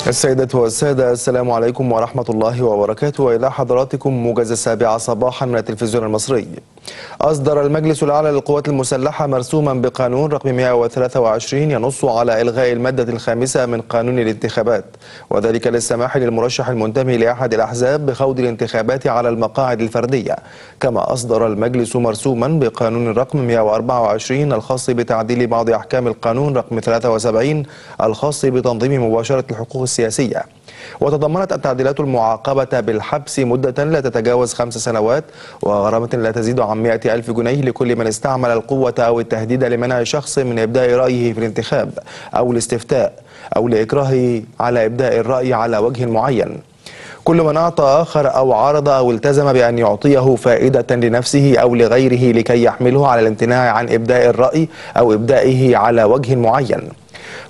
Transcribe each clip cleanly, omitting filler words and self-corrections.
السيدات والسادة، السلام عليكم ورحمة الله وبركاته، وإلى حضراتكم موجز 7 صباحا من التلفزيون المصري. أصدر المجلس الأعلى للقوات المسلحة مرسوما بقانون رقم 123 ينص على إلغاء المادة الخامسة من قانون الانتخابات، وذلك للسماح للمرشح المنتمي لأحد الأحزاب بخوض الانتخابات على المقاعد الفردية. كما أصدر المجلس مرسوما بقانون رقم 124 الخاص بتعديل بعض أحكام القانون رقم 73 الخاص بتنظيم مباشرة الحقوق السياسية. وتضمنت التعديلات المعاقبة بالحبس مدة لا تتجاوز 5 سنوات وغرامة لا تزيد عن 100,000 جنيه لكل من استعمل القوة أو التهديد لمنع شخص من إبداء رأيه في الانتخاب أو الاستفتاء أو لإكراهه على إبداء الرأي على وجه معين. كل من أعطى آخر أو عارض أو التزم بأن يعطيه فائدة لنفسه أو لغيره لكي يحمله على الامتناع عن إبداء الرأي أو إبدائه على وجه معين.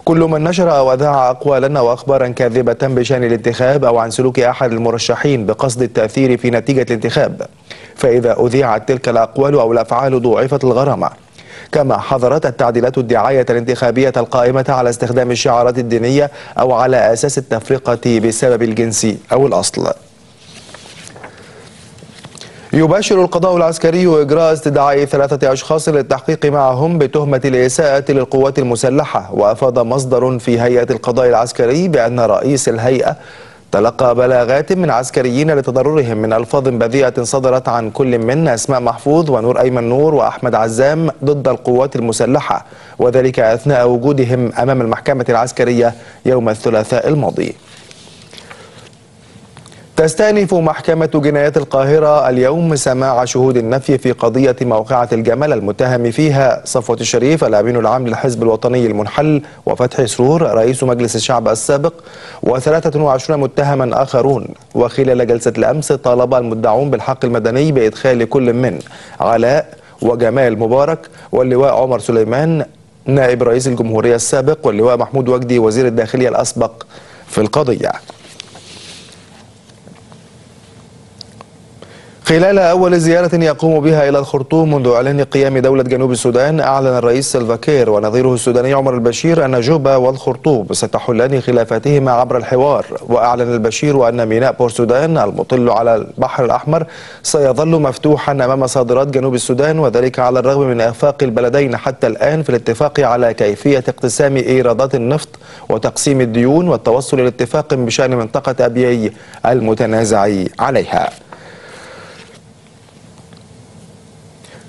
كل من نشر أو أذاع أقوالا أو أخبارا كاذبة بشأن الانتخاب أو عن سلوك أحد المرشحين بقصد التأثير في نتيجة الانتخاب، فإذا أذيعت تلك الأقوال أو الأفعال ضوعفت الغرامة. كما حظرت التعديلات الدعاية الانتخابية القائمة على استخدام الشعارات الدينية أو على أساس التفرقة بسبب الجنس أو الأصل. يباشر القضاء العسكري إجراء استدعاء 3 أشخاص للتحقيق معهم بتهمة الإساءة للقوات المسلحة. وأفاد مصدر في هيئة القضاء العسكري بأن رئيس الهيئة تلقى بلاغات من عسكريين لتضررهم من ألفاظ بذيئة صدرت عن كل من أسماء محفوظ ونور أيمن نور وأحمد عزام ضد القوات المسلحة، وذلك أثناء وجودهم أمام المحكمة العسكرية يوم الثلاثاء الماضي. تستأنف محكمة جنايات القاهرة اليوم سماع شهود النفي في قضية موقعة الجمل المتهم فيها صفوة الشريف الأمين العام للحزب الوطني المنحل وفتحي سرور رئيس مجلس الشعب السابق و23 متهما آخرون. وخلال جلسة الأمس طالب المدعون بالحق المدني بإدخال كل من علاء وجمال مبارك واللواء عمر سليمان نائب رئيس الجمهورية السابق واللواء محمود وجدي وزير الداخلية الأسبق في القضية. خلال أول زيارة يقوم بها إلى الخرطوم منذ إعلان قيام دولة جنوب السودان، أعلن الرئيس سلفا كير ونظيره السوداني عمر البشير أن جوبا والخرطوم ستحلان خلافاتهما عبر الحوار. وأعلن البشير أن ميناء بور سودان المطل على البحر الأحمر سيظل مفتوحا أمام صادرات جنوب السودان، وذلك على الرغم من إخفاق البلدين حتى الآن في الاتفاق على كيفية اقتسام إيرادات النفط وتقسيم الديون والتوصل لاتفاق بشأن منطقة أبيي المتنازع عليها.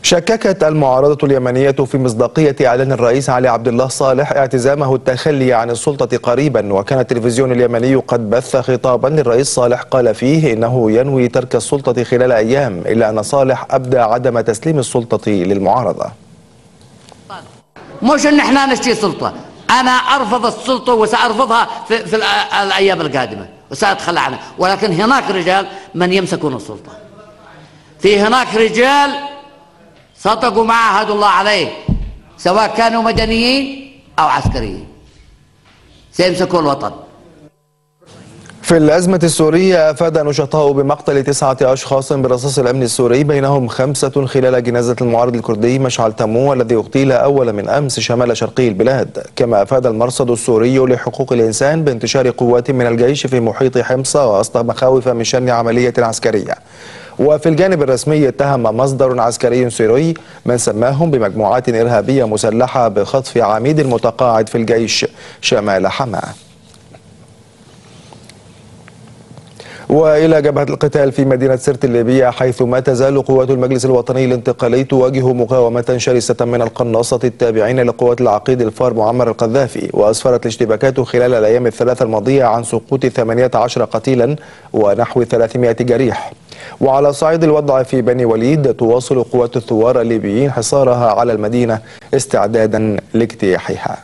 شككت المعارضة اليمنية في مصداقية إعلان الرئيس علي عبد الله صالح اعتزامه التخلي عن السلطة قريبا. وكان التلفزيون اليمني قد بث خطابا للرئيس صالح قال فيه إنه ينوي ترك السلطة خلال أيام، إلا أن صالح أبدى عدم تسليم السلطة للمعارضة. مش إن احنا نشتري سلطة، أنا أرفض السلطة وسأرفضها في الأيام القادمة وسأتخلى عنها، ولكن هناك رجال من يمسكون السلطة، في هناك رجال صدقوا ما عهد الله عليه سواء كانوا مدنيين أو عسكريين سيمسكوا الوطن. في الأزمة السورية أفاد نشطاء بمقتل 9 أشخاص برصاص الأمن السوري، بينهم 5 خلال جنازة المعارض الكردي مشعل تمو الذي اغتيل أول من أمس شمال شرقي البلاد. كما أفاد المرصد السوري لحقوق الإنسان بانتشار قوات من الجيش في محيط حمص وسط مخاوف من شن عملية عسكرية. وفي الجانب الرسمي اتهم مصدر عسكري سوري من سماهم بمجموعات إرهابية مسلحة بخطف عميد متقاعد في الجيش شمال حماة. وإلى جبهة القتال في مدينة سرت الليبية، حيث ما تزال قوات المجلس الوطني الانتقالي تواجه مقاومة شرسة من القناصة التابعين لقوات العقيد الفار معمر القذافي. وأسفرت الاشتباكات خلال الأيام الثلاثة الماضية عن سقوط 18 قتيلا ونحو 300 جريح. وعلى صعيد الوضع في بني وليد، تواصل قوات الثوار الليبيين حصارها على المدينة استعدادا لاجتياحها.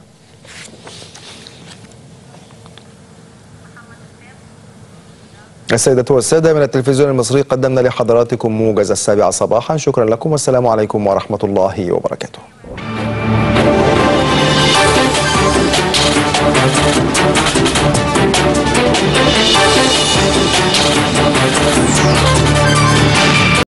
السيدات والسادة، من التلفزيون المصري قدمنا لحضراتكم موجز 7 صباحا. شكرا لكم والسلام عليكم ورحمة الله وبركاته.